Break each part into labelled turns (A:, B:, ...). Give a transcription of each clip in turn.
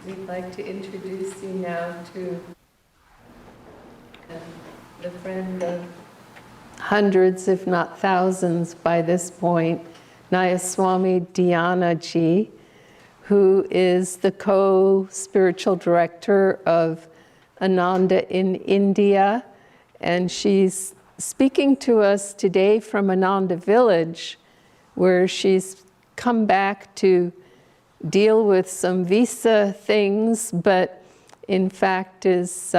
A: We'd like to introduce you now to the friend of hundreds, if not thousands by this point, Nayaswami Dhyana Ji, who is the co-spiritual director of Ananda in India. And she's speaking to us today from Ananda village, where she's come back to deal with some visa things, but in fact is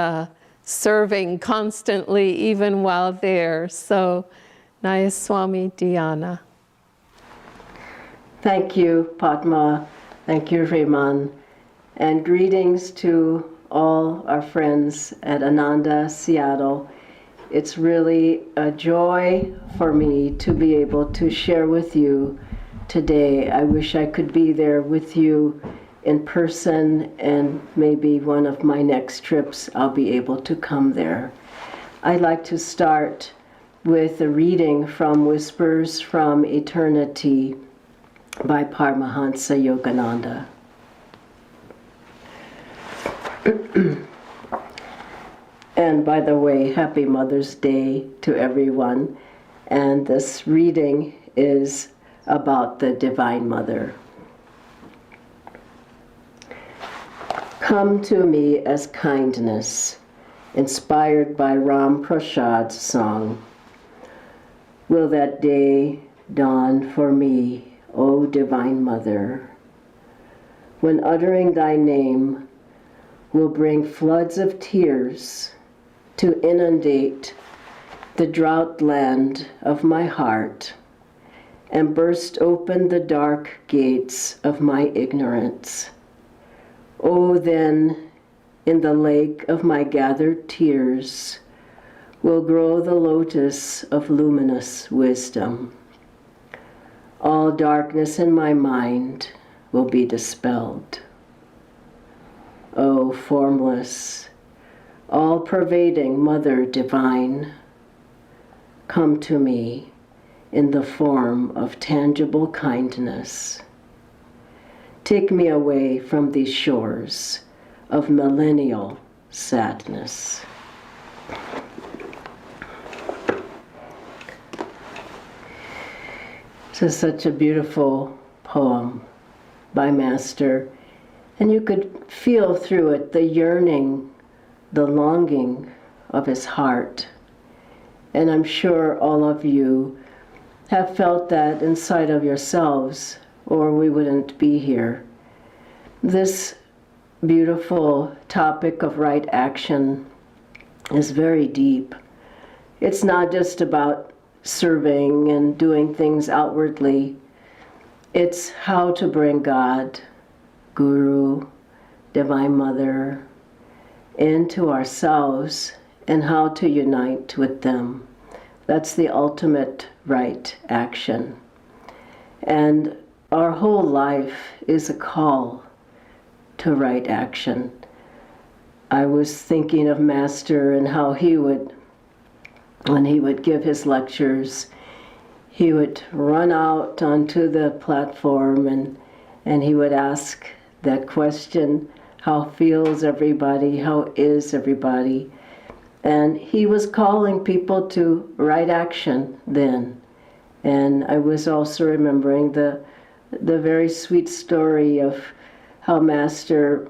A: serving constantly even while there. So, Nayaswami Dhyana.
B: Thank you, Padma. Thank you, Rehman. And greetings to all our friends at Ananda, Seattle. It's really a joy for me to be able to share with you today. I wish I could be there with you in person, and maybe one of my next trips I'll be able to come there. I'd like to start with a reading from Whispers from Eternity by Paramahansa Yogananda. And by the way, happy Mother's Day to everyone. And this reading is about the Divine Mother. Come to me as kindness, inspired by Ram Prasad's song. Will that day dawn for me, O Divine Mother, when uttering thy name will bring floods of tears to inundate the drought land of my heart and burst open the dark gates of my ignorance. Oh, then, in the lake of my gathered tears will grow the lotus of luminous wisdom. All darkness in my mind will be dispelled. O formless, all-pervading Mother Divine, come to me in the form of tangible kindness. Take me away from these shores of millennial sadness. This is such a beautiful poem by Master, and you could feel through it the yearning, the longing of his heart. And I'm sure all of you have felt that inside of yourselves, or we wouldn't be here. This beautiful topic of right action is very deep. It's not just about serving and doing things outwardly. It's how to bring God, Guru, Divine Mother into ourselves and how to unite with them. That's the ultimate right action. And our whole life is a call to right action. I was thinking of Master and how he would, when he would give his lectures, he would run out onto the platform and he would ask that question, how feels everybody? How is everybody? And he was calling people to right action then. And I was also remembering the very sweet story of how Master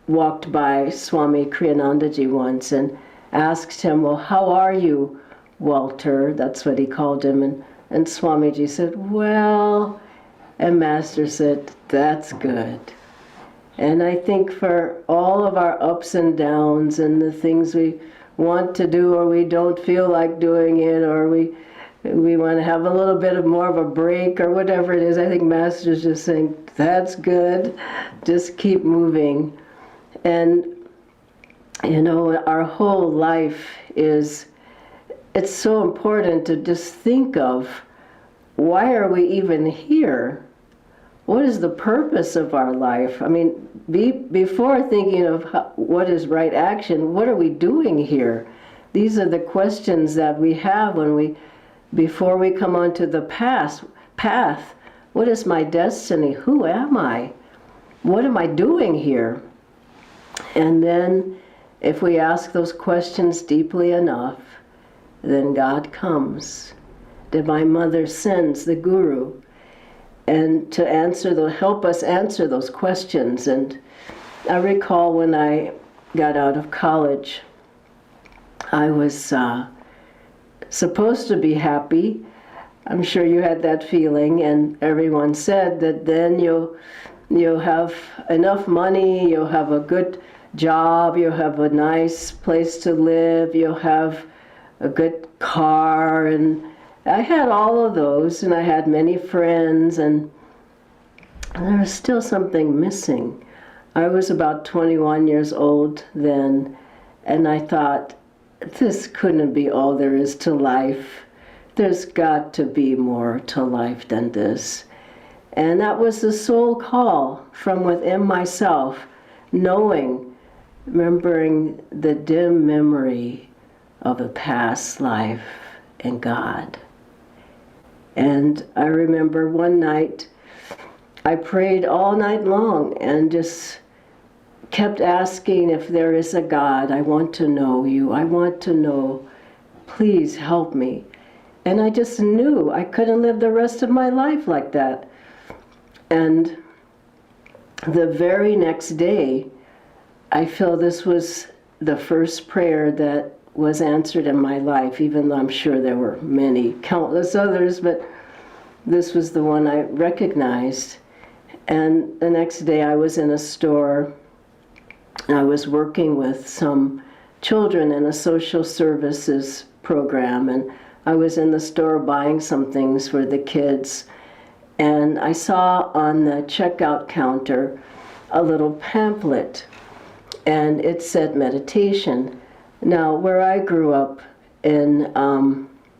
B: walked by Swami Kriyanandaji once and asked him, well, how are you, Walter? That's what he called him. And Swamiji said, well, and Master said, that's good. And I think for all of our ups and downs and the things we want to do or we don't feel like doing it, or we want to have a little bit of more of a break or whatever it is, I think Master's just saying, that's good, just keep moving. And, you know, our whole life is, it's so important to just think of, why are we even here? What is the purpose of our life? I mean, before thinking of what is right action, what are we doing here? These are the questions that we have before we come onto the path. What is my destiny? Who am I? What am I doing here? And then if we ask those questions deeply enough, then God comes. Divine Mother sends the Guru and to help us answer those questions. And I recall when I got out of college, I was supposed to be happy. I'm sure you had that feeling, and everyone said that then you'll have enough money, you'll have a good job, you'll have a nice place to live, you'll have a good car, and I had all of those, and I had many friends, and there was still something missing. I was about 21 years old then, and I thought, this couldn't be all there is to life. There's got to be more to life than this. And that was the soul call from within myself, remembering the dim memory of a past life in God. And I remember one night, I prayed all night long and just kept asking, if there is a God, I want to know you. I want to know, please help me. And I just knew I couldn't live the rest of my life like that. And the very next day, I feel this was the first prayer that was answered in my life, even though I'm sure there were many, countless others, but this was the one I recognized. And the next day I was in a store. I was working with some children in a social services program, and I was in the store buying some things for the kids, and I saw on the checkout counter a little pamphlet, and it said meditation. Now, where I grew up in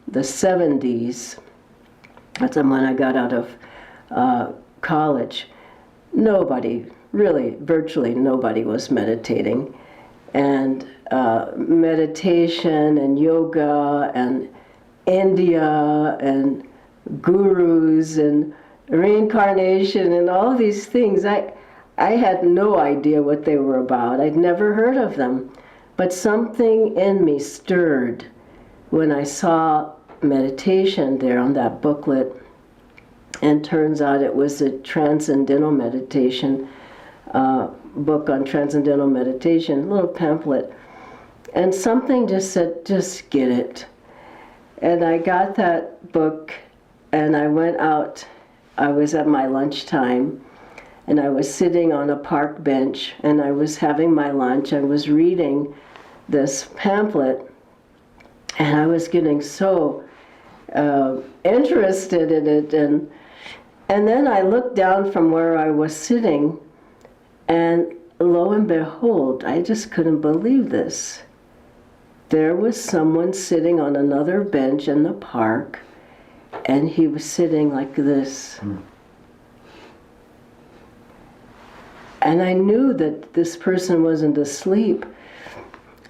B: the 70s, that's when I got out of college, virtually nobody was meditating. And meditation and yoga and India and gurus and reincarnation and all these things, I had no idea what they were about. I'd never heard of them. But something in me stirred when I saw meditation there on that booklet. And turns out it was a transcendental meditation, book on transcendental meditation, a little pamphlet. And something just said, just get it. And I got that book and I went out. I was at my lunchtime and I was sitting on a park bench and I was having my lunch. I was reading this pamphlet and I was getting so interested in it. And then I looked down from where I was sitting, and lo and behold, I just couldn't believe this. There was someone sitting on another bench in the park, and he was sitting like this. And I knew that this person wasn't asleep.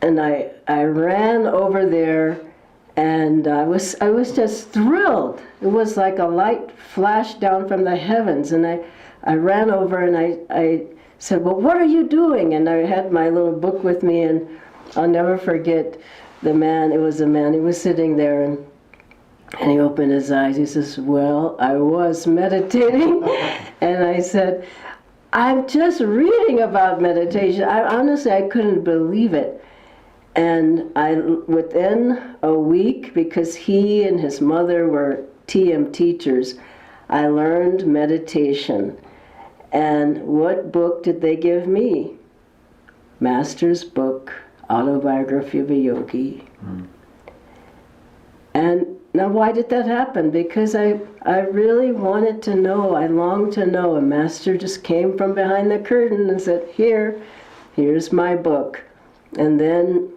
B: And I ran over there, and I was just thrilled. It was like a light flashed down from the heavens, and I ran over and I said, well, what are you doing? And I had my little book with me, and I'll never forget the man. It was a man. He was sitting there, and he opened his eyes. He says, well, I was meditating. And I said, I'm just reading about meditation. Honestly, I couldn't believe it. And within a week, because he and his mother were TM teachers, I learned meditation. And what book did they give me? Master's book, Autobiography of a Yogi. And now why did that happen? Because I really wanted to know, I longed to know. And Master just came from behind the curtain and said, here's my book. And then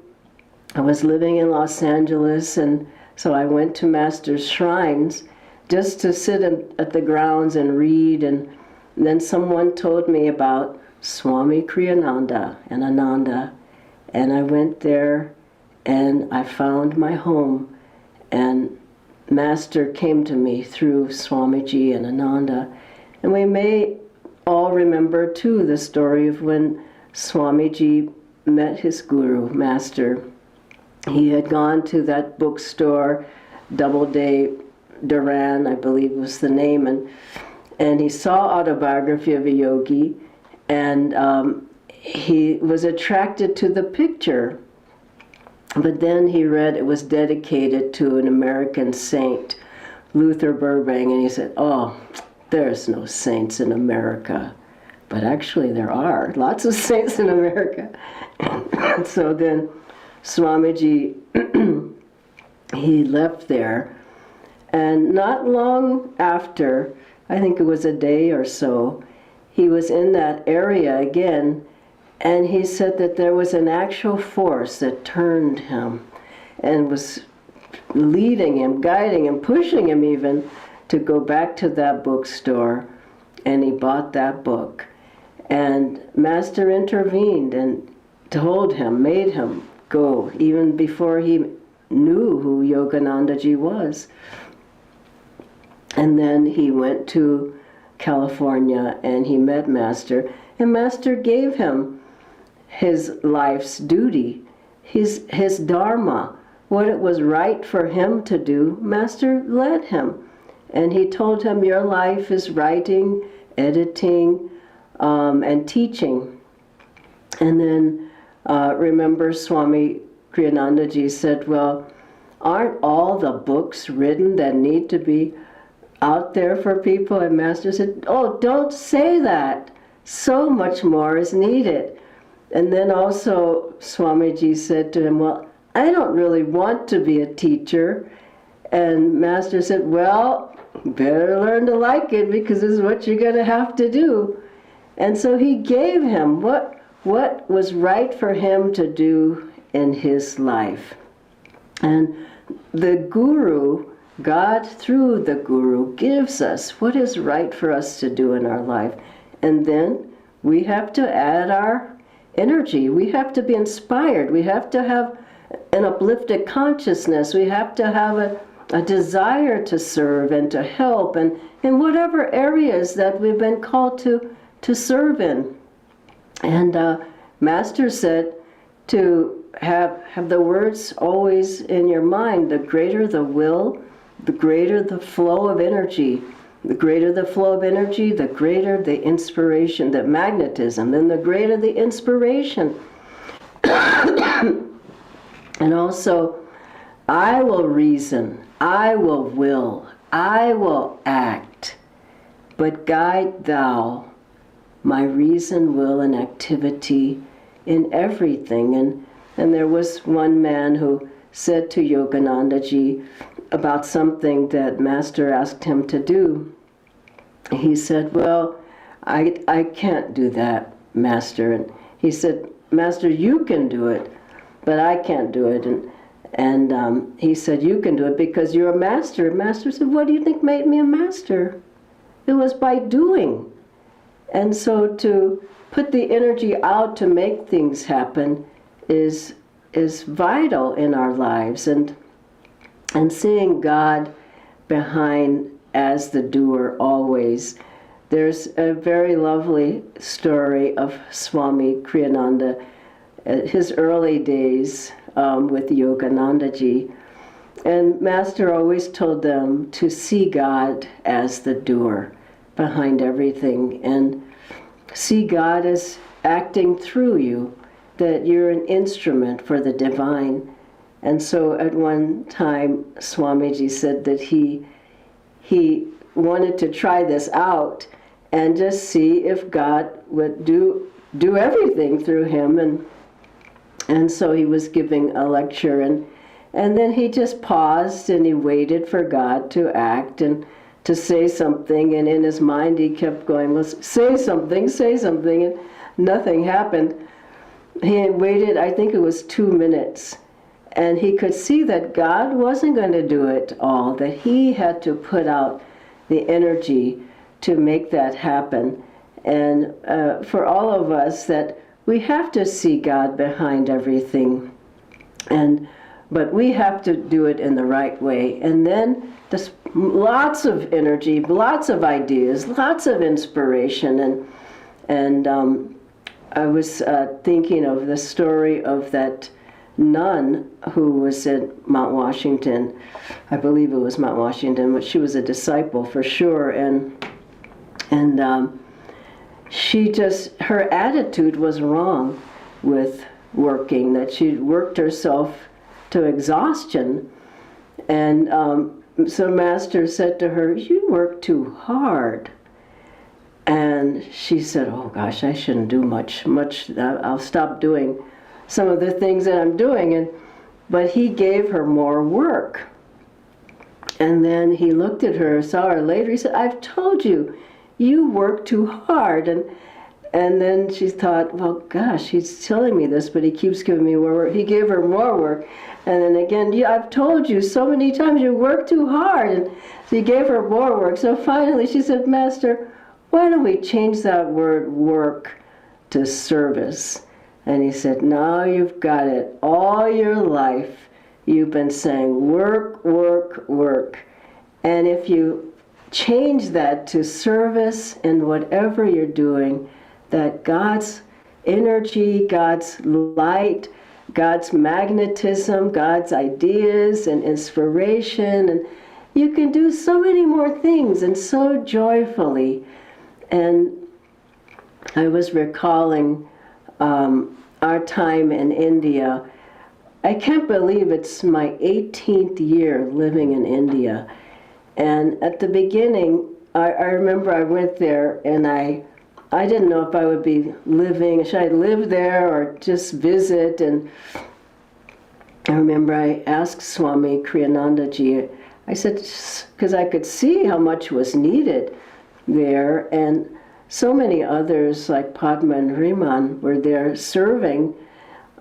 B: I was living in Los Angeles, and so I went to Master's shrines just to sit at the grounds and read. And then someone told me about Swami Kriyananda and Ananda. And I went there and I found my home. And Master came to me through Swamiji and Ananda. And we may all remember too the story of when Swamiji met his guru, master. He had gone to that bookstore, Doubleday Duran, I believe was the name, and he saw Autobiography of a Yogi, and he was attracted to the picture. But then he read it was dedicated to an American saint, Luther Burbank, and he said, oh, there's no saints in America. But actually there are lots of saints in America. And so then Swamiji, he left there, and not long after, I think it was a day or so, he was in that area again, and he said that there was an actual force that turned him and was leading him, guiding him, pushing him even to go back to that bookstore, and he bought that book. And Master intervened and told him, made him go, even before he knew who Yoganandaji was. And then he went to California and he met Master, and Master gave him his life's duty, his dharma, what it was right for him to do. Master led him, and he told him, your life is writing, editing, and teaching. And then remember Swami Kriyanandaji said, well, aren't all the books written that need to be out there for people? And Master said, oh, don't say that. So much more is needed. And then also Swamiji said to him, well, I don't really want to be a teacher. And Master said, well, better learn to like it, because this is what you're going to have to do. And so he gave him what was right for him to do in his life. And the Guru, God through the Guru, gives us what is right for us to do in our life. And then we have to add our energy. We have to be inspired. We have to have an uplifted consciousness. We have to have a desire to serve and to help, and in whatever areas that we've been called to serve in. And Master said to have the words always in your mind. The greater the will, the greater the flow of energy. The greater the flow of energy, the greater the inspiration, the magnetism, then the greater the inspiration. And also, I will reason, I will, I will act, but guide thou my reason, will, and activity in everything. And there was one man who said to Yoganandaji about something that Master asked him to do. He said, well, I can't do that, Master. And he said, Master, you can do it, but I can't do it. And he said, you can do it because you're a master. Master said, what do you think made me a master? It was by doing. And so to put the energy out to make things happen is vital in our lives. And seeing God behind as the doer always. There's a very lovely story of Swami Kriyananda, his early days with Yoganandaji. And Master always told them to see God as the doer behind everything, and see God as acting through you, that you're an instrument for the divine. And so at one time, Swamiji said that he wanted to try this out and just see if God would do everything through him. And so he was giving a lecture, and then he just paused and he waited for God to act and to say something. And in his mind he kept going, well, say something, and nothing happened. He waited, I think it was 2 minutes. And he could see that God wasn't going to do it all, that he had to put out the energy to make that happen. And for all of us, that we have to see God behind everything. But we have to do it in the right way. And then there's lots of energy, lots of ideas, lots of inspiration, and I was thinking of the story of that nun who was at Mount Washington. I believe it was Mount Washington, but she was a disciple for sure. And she just, her attitude was wrong with working, that she worked herself to exhaustion. And so Master said to her, "You work too hard." And she said, "Oh gosh, I shouldn't do much. I'll stop doing some of the things that I'm doing." But he gave her more work. And then he looked at her, saw her later, he said, "I've told you, you work too hard." And then she thought, well, gosh, he's telling me this, but he keeps giving me more work. He gave her more work. And then again, "Yeah, I've told you so many times, you work too hard." And so he gave her more work. So finally she said, "Master, why don't we change that word work to service?" And he said, "Now you've got it. All your life you've been saying work, work, work. And if you change that to service in whatever you're doing, that God's energy, God's light, God's magnetism, God's ideas and inspiration, and you can do so many more things and so joyfully." And I was recalling our time in India. I can't believe it's my 18th year living in India. And at the beginning, I remember I went there and I didn't know if I would be living, should I live there or just visit? And I remember I asked Swami Kriyananda Ji, I said, because I could see how much was needed there, and so many others like Padma and Riman were there serving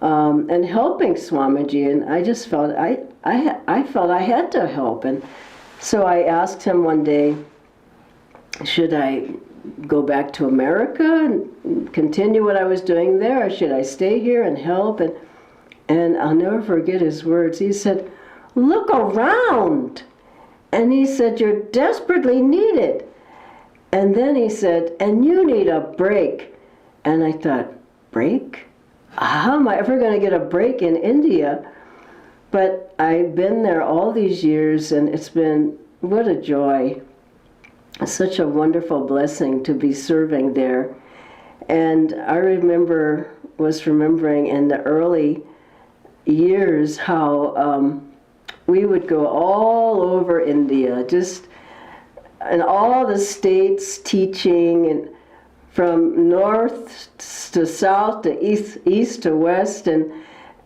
B: and helping Swamiji, and I just felt I felt I had to help. And so I asked him one day, should I go back to America and continue what I was doing there, or should I stay here and help? And I'll never forget his words. He said, "Look around." And he said, "You're desperately needed." And then he said, "And you need a break." And I thought, break? How am I ever going to get a break in India? But I've been there all these years, and it's been, what a joy. Such a wonderful blessing to be serving there. And I was remembering in the early years how we would go all over India, just in all the states teaching, and from north to south to east to west, and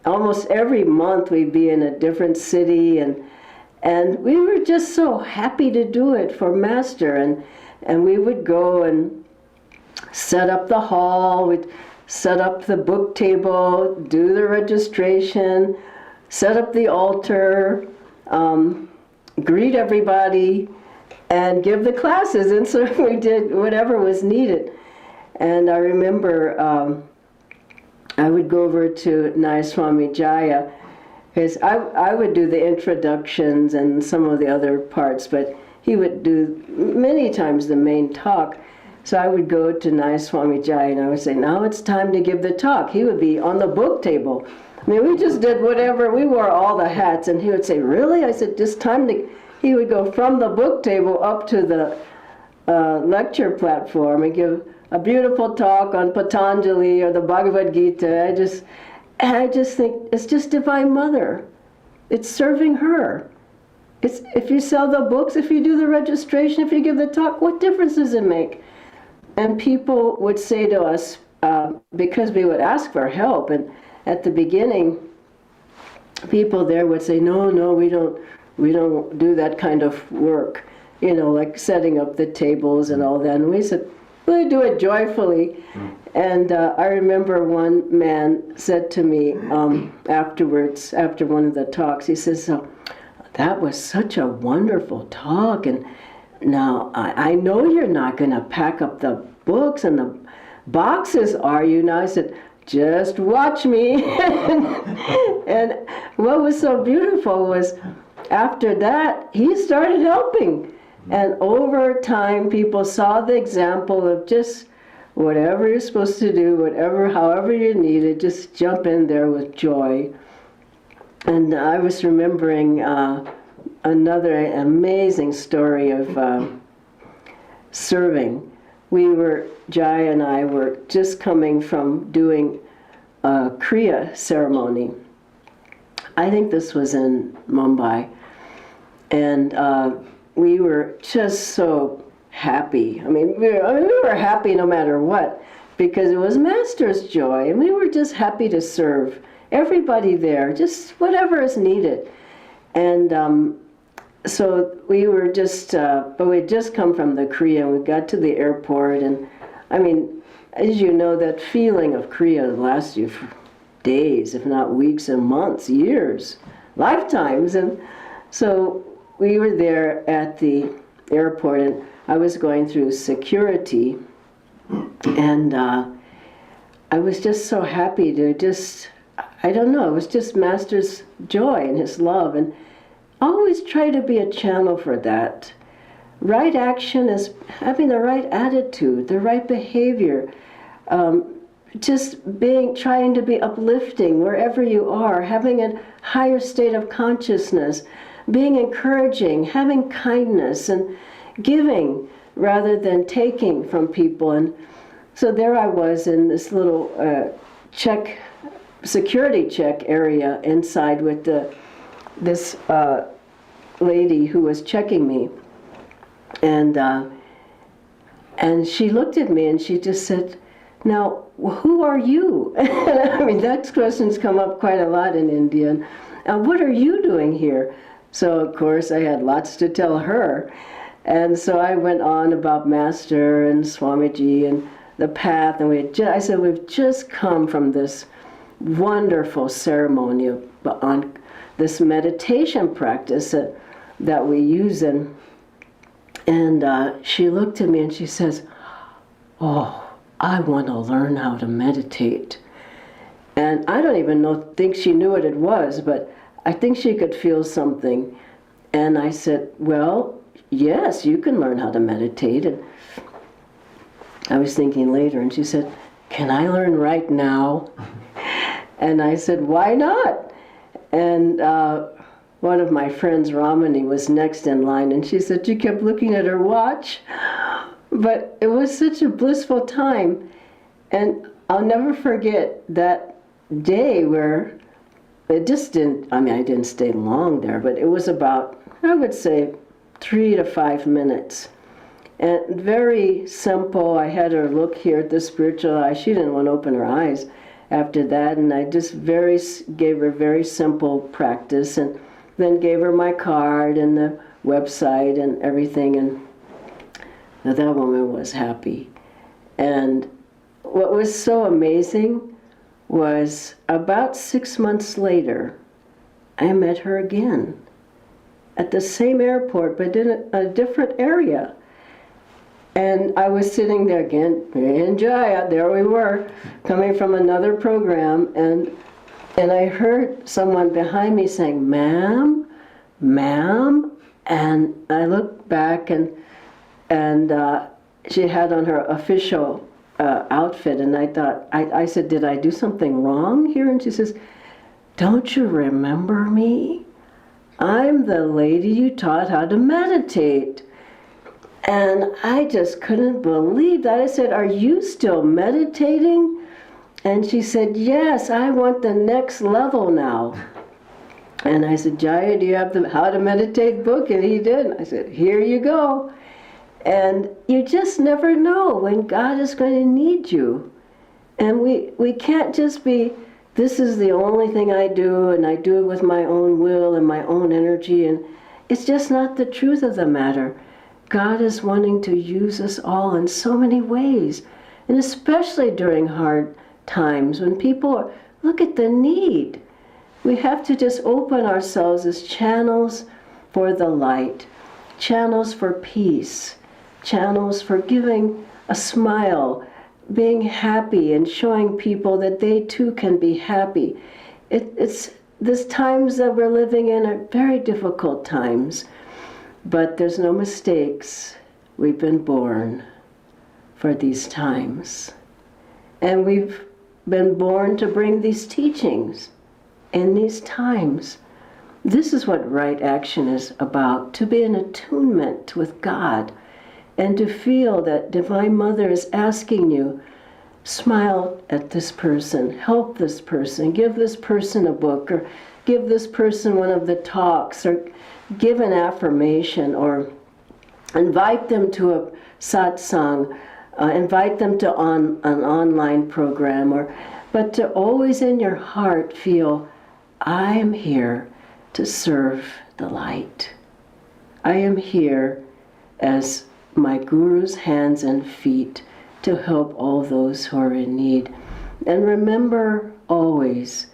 B: almost every month we'd be in a different city, and we were just so happy to do it for Master, and we would go and set up the hall, we'd set up the book table, do the registration, set up the altar, greet everybody, and give the classes. And so we did whatever was needed. And I remember I would go over to Nayaswami Jaya, because I would do the introductions and some of the other parts, but he would do many times the main talk. So I would go to Nayaswami Jaya and I would say, "Now it's time to give the talk." He would be on the book table. I mean, we just did whatever, we wore all the hats, and he would say, "Really?" I said, "Just time to," he would go from the book table up to the lecture platform and give a beautiful talk on Patanjali or the Bhagavad Gita. I just think it's just Divine Mother. It's serving her. It's, if you sell the books, if you do the registration, if you give the talk, what difference does it make? And people would say to us, because we would ask for help, and at the beginning, people there would say, no, we don't do that kind of work, like setting up the tables and all that. And we said, we do it joyfully. And I remember one man said to me afterwards, after one of the talks, he says, "That was such a wonderful talk, and now I know you're not going to pack up the books and the boxes, are you?" Now I said, "Just watch me." And what was so beautiful was after that, he started helping. And over time, people saw the example of just whatever you're supposed to do, however you need it, just jump in there with joy. And I was remembering another amazing story of serving. Jai and I were just coming from doing a Kriya ceremony. I think this was in Mumbai. And we were just so happy. I mean, we were happy no matter what, because it was Master's joy, and we were just happy to serve everybody there, just whatever is needed. And so we were just, but we'd just come from the Kriya, and we got to the airport, and I mean, as you know, that feeling of Kriya lasts you for days, if not weeks and months, years, lifetimes. And so we were there at the airport, and I was going through security, and I was just so happy to just, I don't know, it was just Master's joy and his love, and always try to be a channel for that. Right action is having the right attitude, the right behavior, just trying to be uplifting wherever you are, having a higher state of consciousness, being encouraging, having kindness, and giving rather than taking from people. And so there I was in this little security check area inside with this lady who was checking me. And she looked at me and she just said, "Now, who are you?" I mean, that question's come up quite a lot in India. And what are you doing here? So, of course, I had lots to tell her. And so I went on about Master and Swamiji and the path. And I said, we've just come from this wonderful ceremony on this meditation practice that we use. And she looked at me and she says, "Oh, I want to learn how to meditate." And I don't even think she knew what it was, but I think she could feel something. And I said, "Well, yes, you can learn how to meditate." And I was thinking later, and she said, "Can I learn right now?" And I said, "Why not?" And one of my friends, Ramani, was next in line, and she said she kept looking at her watch. But it was such a blissful time. And I'll never forget that day where it just didn't, I mean, I didn't stay long there, but it was about, I would say, 3 to 5 minutes. And very simple. I had her look here at the spiritual eye. She didn't want to open her eyes after that. And I just gave her very simple practice, and then gave her my card and the website and everything. And that woman was happy. And what was so amazing was about 6 months later, I met her again at the same airport, but in a different area. And I was sitting there again, in Jaya, there we were, coming from another program, and I heard someone behind me saying, "Ma'am, ma'am," and I looked back, and she had on her official outfit, and I thought, I said, "Did I do something wrong here?" And she says, "Don't you remember me? I'm the lady you taught how to meditate." And I just couldn't believe that. I said, "Are you still meditating?" And she said, "Yes, I want the next level now." And I said, "Jaya, do you have the How to Meditate book?" And he did. I said, "Here you go." And you just never know when God is going to need you. And we can't just be, this is the only thing I do, and I do it with my own will and my own energy. And it's just not the truth of the matter. God is wanting to use us all in so many ways. And especially during hard times when people look at the need. We have to just open ourselves as channels for the light, channels for peace, channels for giving a smile, being happy and showing people that they too can be happy. It's these times that we're living in are very difficult times, but there's no mistakes. We've been born for these times. And we've been born to bring these teachings in these times. This is what right action is about, to be in attunement with God and to feel that Divine Mother is asking you, smile at this person, help this person, give this person a book, or give this person one of the talks, or give an affirmation, or invite them to a satsang, invite them to an online program, but to always in your heart feel, I am here to serve the light. I am here as my Guru's hands and feet to help all those who are in need. And remember always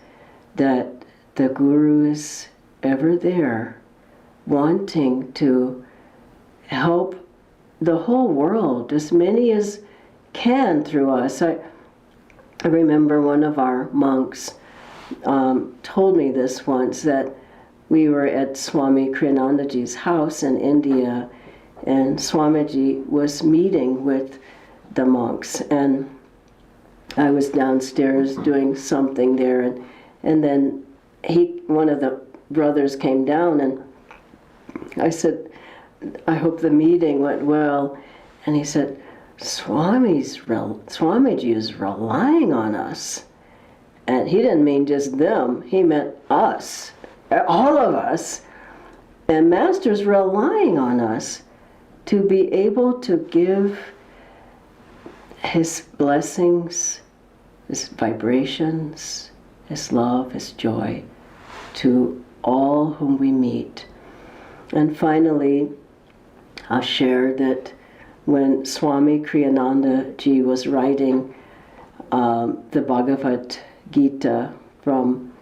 B: that the Guru is ever there, wanting to help the whole world, as many as can through us. I remember one of our monks told me this once, that we were at Swami Kriyanandaji's house in India, and Swamiji was meeting with the monks, and I was downstairs doing something there, and then one of the brothers came down, and I said, I hope the meeting went well. And he said, Swamiji is relying on us. And he didn't mean just them, he meant us, all of us. And Master's relying on us to be able to give his blessings, his vibrations, his love, his joy to all whom we meet. And finally, I'll share that when Swami Kriyananda Ji was writing the Bhagavad Gita, from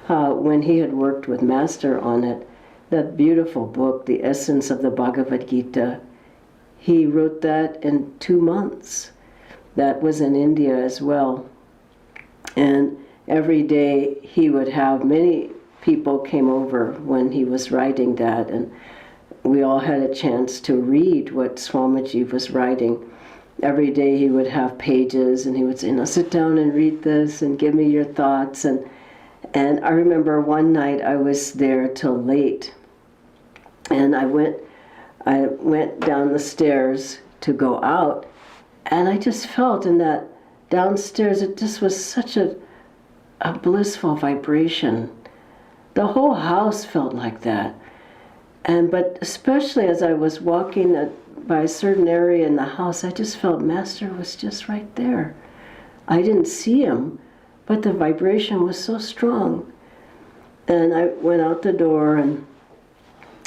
B: when he had worked with Master on it, that beautiful book, The Essence of the Bhagavad Gita, he wrote that in 2 months. That was in India as well. And every day he would have, many people came over when he was writing that, and we all had a chance to read what Swamiji was writing. Every day he would have pages, and he would say, now sit down and read this and give me your thoughts. And I remember one night I was there till late, and I went down the stairs to go out, and I just felt in that downstairs, it just was such a blissful vibration. The whole house felt like that. But especially as I was walking by a certain area in the house, I just felt Master was just right there. I didn't see him, but the vibration was so strong. And I went out the door, and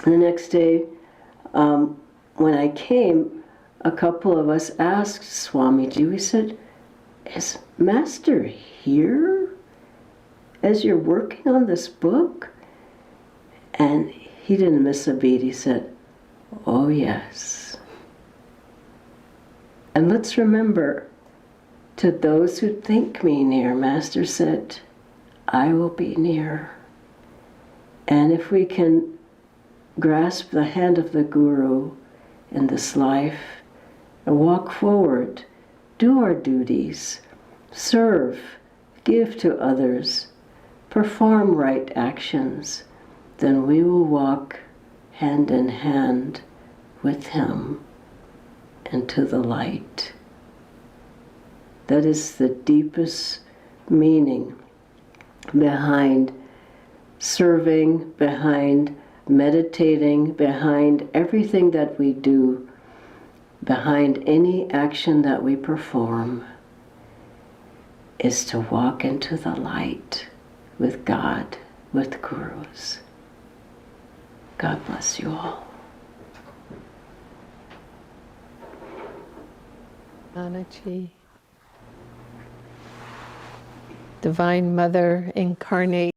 B: the next day, when I came, a couple of us asked Swamiji, we said, is Master here as you're working on this book? And he didn't miss a beat. He said, oh yes. And let's remember, to those who think me near, Master said, I will be near. And if we can grasp the hand of the Guru in this life and walk forward, do our duties, serve, give to others, perform right actions, then we will walk hand in hand with him into the light. That is the deepest meaning behind serving, behind meditating, behind everything that we do, behind any action that we perform, is to walk into the light with God, with Gurus. God bless you all.
A: Nanaji, Divine Mother incarnate